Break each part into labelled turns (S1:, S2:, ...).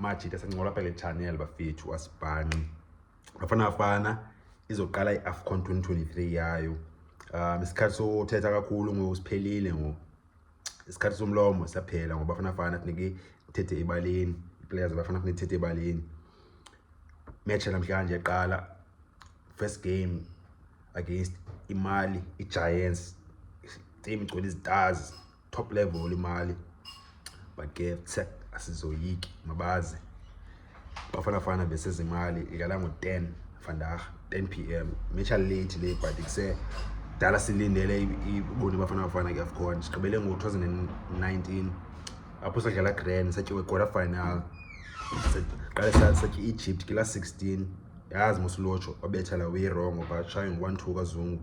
S1: majita sencola phela channel bafethu asibhani Bafana Bafana izoqala iAfcon 2023 yayo isikhathi sothetha kakhulu ngosiphelile isikhathi somlomo siyaphela ngoba Bafana Bafana funeke ithethe ebaleni players bafana funeke ithethe ebaleni match namhlanje eqala first game against Mali iGiants team igcwele izitars top level Mali but ke asizoyiki mabazi Bafana Bafana versus Mali igala ngo10 vandag 10 PM match late le but ikuse dala silindele ibone Bafana Bafana ke Afcon sigqibele ngo2019 apho sadlala grand satyiwe quarter final qala satyi Egypt kila 16 yazi Moslocho wabetha la way wrong but trying 1-2 kaZungu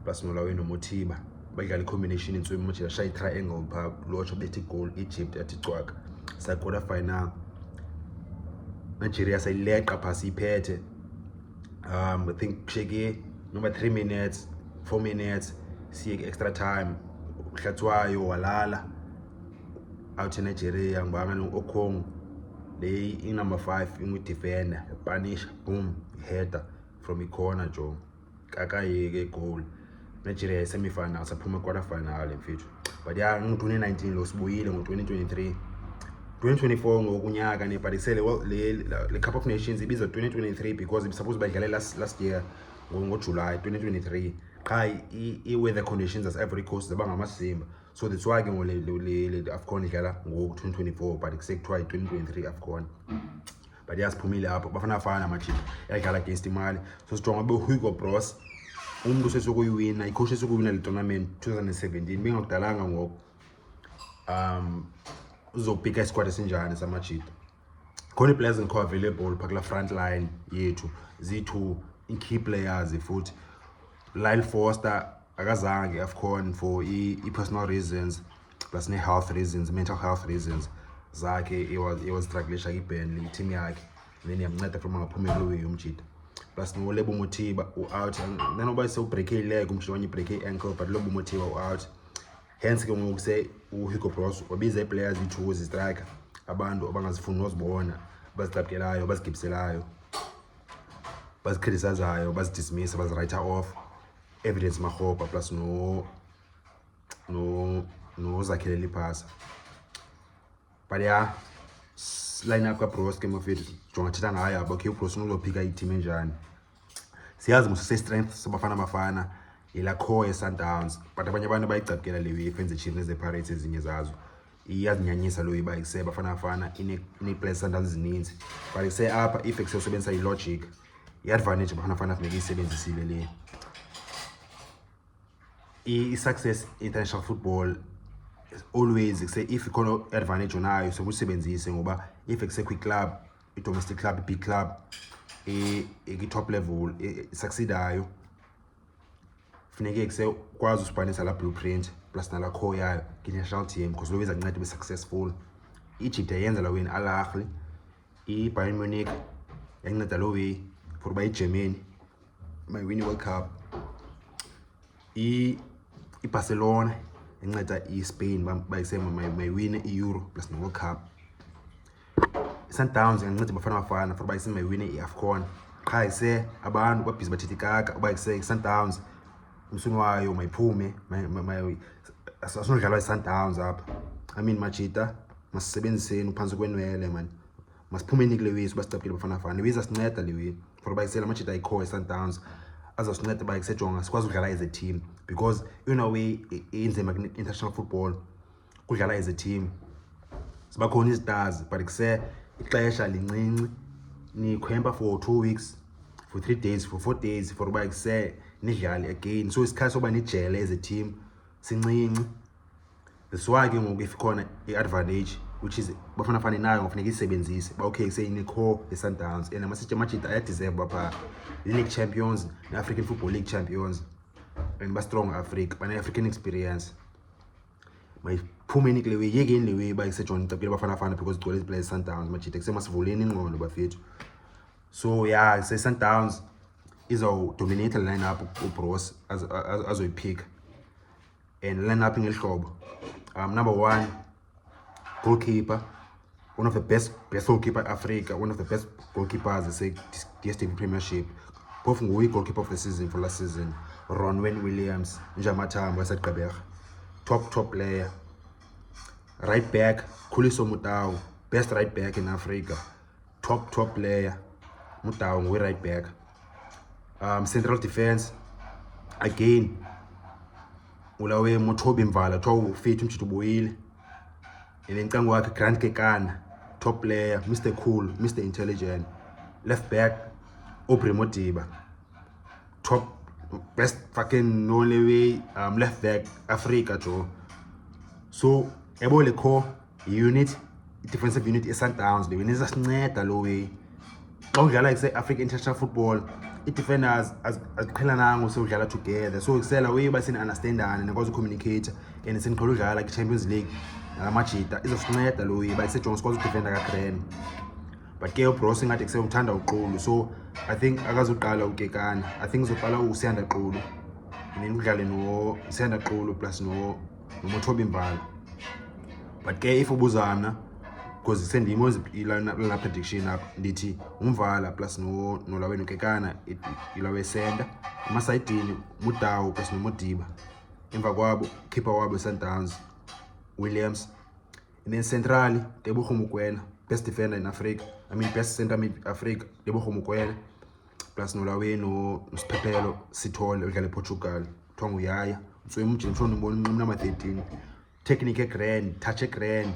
S1: plus Molawi no Modiba badlala combination inswimi mothi shay triangle pha Locho bethi goal Egypt athi cwaka sa quarter final Nigeria sayileqa phasi iphethe I think sheke number 3 minutes 4 minutes siye extra time uhlatswayo walala out Nigeria ngibanga noOkong le number 5 ingu defender punish boom header from the corner jo kakayeke goal Nigeria semi final saphuma quarter final mfethu but ya ngo2019 lo sibuyile ngo2023 2024 ngokunyaka neparisele le Cup of Nations ibizwa 2023 because it supposed badlale last year ngo July 2023 qha i-weather conditions as Ivory Coast zabangamasimba so that's why ke le Afcon idlala ngo 2024 but sekuthiwa 2023 Afcon but yasiphumile apho Bafana Bafana machip yadlala against Mali so sijonga be Hugo Broos umuntu sesokuyiwina icoach esokuyina le tournament 2017 bengakudalanga ngoku uzobhika isquad esinjani samajita khona players engikho available phakula front line yethu Z2 key players futhi Lyle Foster akazange Afcon for personal reasons plus ne health reasons mental health reasons zakhe it was strugglisha iBurnley team yakhe then yamnceda from angaphumeli umjita plus no Lebo Modiba out nanoba se break leg umshonye break ankle but Lebo Modiba out hence ke ngoku say Hugo Broos wabiza players i2 striker abantu abangazifuni nozibona bazitapkelayo bazigibiselayo bazicriticizeayo bazidismiss bazwriter off evidence Makgopa plus no zakhelela iphasa but yeah line up ka Broos ke mfethu jonga thitha ngayo abakhe uBroos uzophika i-team enjani siyazi mose strength sabafana Bafana ila core Sundowns but abanye abantu bayicapkela lewe fenze chiefs nezePirates ezinye zazo iyazinyanyisa lo iba ikuse Bafana Bafana ine players Sundowns zininzi but ikuse apha if eksebenzisa ilogic iadvantage Bafana Bafana funeka isebenzisile le i-success international football always ikuse if ikhono advantage onayo sokusebenzise ngoba if ekuse club i-domestic club big club top level succeedayo funeke ekuse kwazi usibhanisa la blueprint plus nala core yayo national team because always ancede be successful Egypt yenza la win Al Ahly Bayern Munich yanceda lo way for by Germany my win World Cup Barcelona yanceda Spain bayisema my win Euro plus no World Cup Sundowns yanceda Bafana Bafana for bayisema my win iAfcon qha ise abantu babhizi bathithikaka bayise Sundowns umsunwayo mayiphume asinodlalwa iSundowns apha I mean majita masisebenziseni uphansi kwenwele man masiphumeni kule wisi basicapkile Bafana Bafana wiza sinceda lewe for bayisela majita icore Sundowns azosinceda bayisejonga sikwazi ukudlala as a team because you know we inzima international football kudlala as a team sibakhona izitars but kuse ixesha lincinci nikhwempa for 2 weeks for 3 days for 4 days for bayikuse nidlali again so isikhathi soba nijele as a team sincinci that's why ke ngoku if khona iadvantage which is Bafana Bafana nayo ngofuneka isebenzise ba okay say in core Sundowns and amasitshe amajita aya deserve bapha league champions ne African Football League champions and ba strong Africa bana African experience mayiphumeni kule way yeke le way bayisejoin tapile Bafana Bafana because igcwele players Sundowns majita kusemasivuleni ingqondo bafethu so yeah say Sundowns izo dominate lineup uBroos azoyipick and lineup ngelihlobo number 1 goalkeeper one of the best goalkeeper Africa, one of the best goalkeepers, say DStv Premiership. Both nguye goalkeeper of the season for last season. Ronwen Williams, Njamathamba Sadgqeberha. Top player. Right back, Mudau, best right back in Africa. Top player. Mudau nguye right back. Central defense, again, ulawe Motobi Mvala, fit umchitu boile. And then Kangwaka Grant Kekana, top player, Mr. Cool, Mr. Intelligent. Left back, Modiba. Top, best fucking only way, left back, Africa too. So, ebole core unit, defensive unit is Sundowns. The winners are net low way. Like say African international football, it defenders as Kelanang so together. So excel away by saying understand and also communicate and it's in like Champions League. Machita is a net low by say John Scott defender crane. But Hugo Broos at excel turned out goal. So I think Agazukala Ukekan, I think Zopala will send a goal. And then we no send a goal plus no Motobi Mvala. But if Buzana, because it's sending most la prediction up DT Mvala plus no Laweno Kekana, it ilawe send Masaitini, Mudau plus no Modiba. Invagwabo, keeper Wabo Sundowns, Williams. And then centrally, Hugo Mokoena, best defender in Africa. I mean best center mid Africa, Hugo Mokoena. Plus no Laweno, Spepelo, Sitol, Portugal, Tongu Yaya. So I'm number 13. Technique grand, touch grand,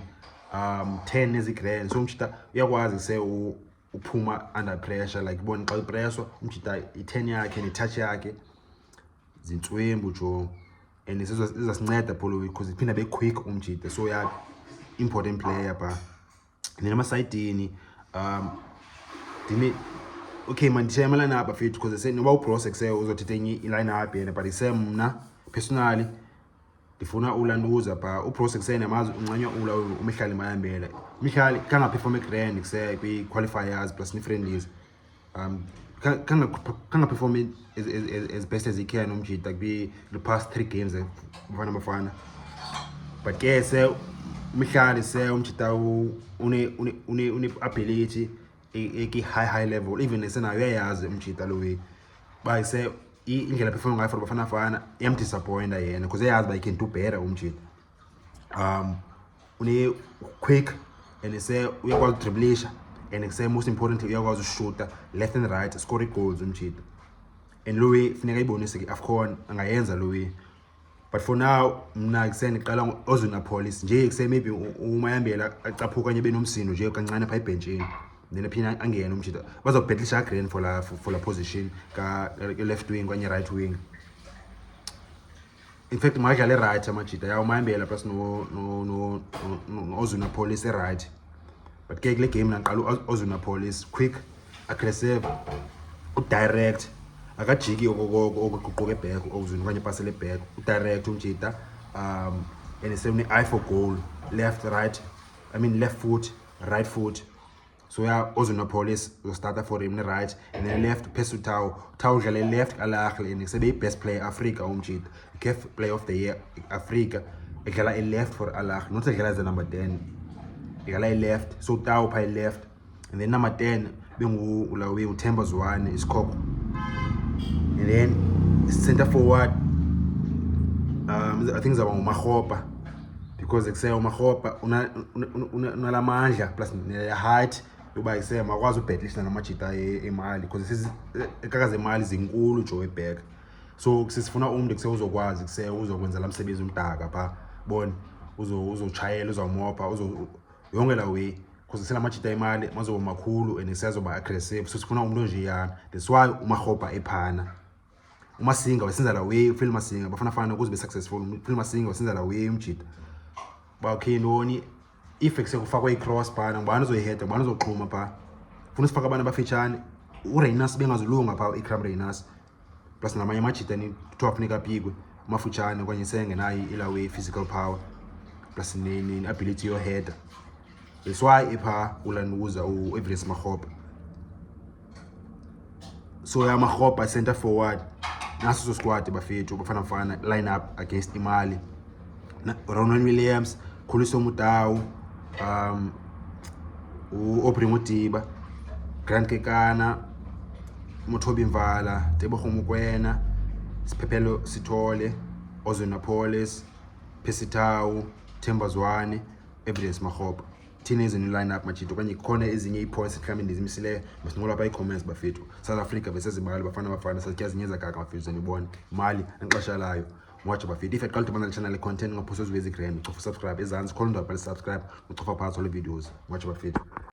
S1: 10 is grand. So umchita uyakwazi say uphuma under pressure like bona xa pressure umchita i10 yakhe ne-touch yakhe zintswembu jo and izasinceda pholo because iphinda be quick umchita so yeah important player pa and then amasayidini dimi okay man ndishayamela napa fethu because say noba uBroos say uzothetha enye iline up yena but ise mna personally ndifuna ulanduza pa uBroos kusena mazi uncanywa ula uMhlali Mayambela Mhlali kanga perform grand kuse kwi qualifiers plus ni friendlies kanga perform as best as he can umjita kwi the past 3 games Bafana Bafana but ke se Mhlali se umjita une ability eki high level even esena uyayazi umjita lo we ba se indlela perform ngayo for Bafana Bafana disappointa yena because eyazi ba can do better umjita une quick and say uyakwazi driblisha and say most importantly uyakwazi shoota left and right score goals umjita and Louis funeka ibonise ke Afcon angayenza Louis but for now mna kuseni qala ozuna police nje kuse maybe uMayambela acaphuka kanye benomsino nje kancane pha ebenchini then aphina angena umjita bazobhetlisha green for la position ka left wing kanye right wing. In fact madlala right amajita ya uMayambela plus no ozuna police right but ke kule game naqala ozuna police quick aggressive direct akajiki okuququka eback ozuna kanye pasele back direct umjita and it's only eye for goal left right I mean left foot right foot. So yeah, ozuna police will start for him right and then left pass to Tau jale left alahle and it's best player Africa umjit kef player of the year Africa ekala left for alah not ekala the number 10 ekala left so Tau pay left and then number 10 bengu ulawe uThemba Zwane is Coco and then center forward I think about Makgopa because they say Makgopa una la manja plus height yoba ise makwazi ubhetlisha namajita emali because this ekakaze emali zinkulu jo eback so sisifuna umuntu kuse uzokwazi kuse uzokwenza la msebenzi umdaka pha bona uzochayela uzawumopha yonke la way because sela majita emali mazoba makhulu and sezoba aggressive so sifuna umuntu nje yana that's why uMakgopa ephana uMasinga wasenza la way film Masinga Bafana Bafana ukuze be successful film Masinga wasenza la way umjita ba okay noni if sekufakwa i-cross phana ngubani uzoyiheada ngubani uzoqhuma pha funa sifaka abantu abafitshane uReynolds bengazulunga pha iCram Reynolds plus namanye amajita ni kuthiwa funeka apikwe amafutshane kanye sengenayo ilawe physical power plus ne ability yoheader that's why ipha ulanuza uEverest Makgopa so ya Makgopa center forward naso squad bafethu Bafana Bafana line up against imali Ronwen Williams Mudau Modiba, Grand Kekana, Mvala, Mokoena, Pepelo Sitole, Ozonapolis, Pesitau, Zwane, evidence Makgopa. Thina izinto line up machito kanye khona ezinye ipoints mhlawumbe ndizimisileyo masinqola apha i-comments bafethu. South Africa besezimali Bafana Bafana satyaza inyeza kaka bafethu zenibona imali nexesha layo watch bafethu. If aqala ubana channel content ngaphosa uzwe grand ucofa subscribe ezantsi khona undaba subscribe ucofa phakathi le videos watch bafethu.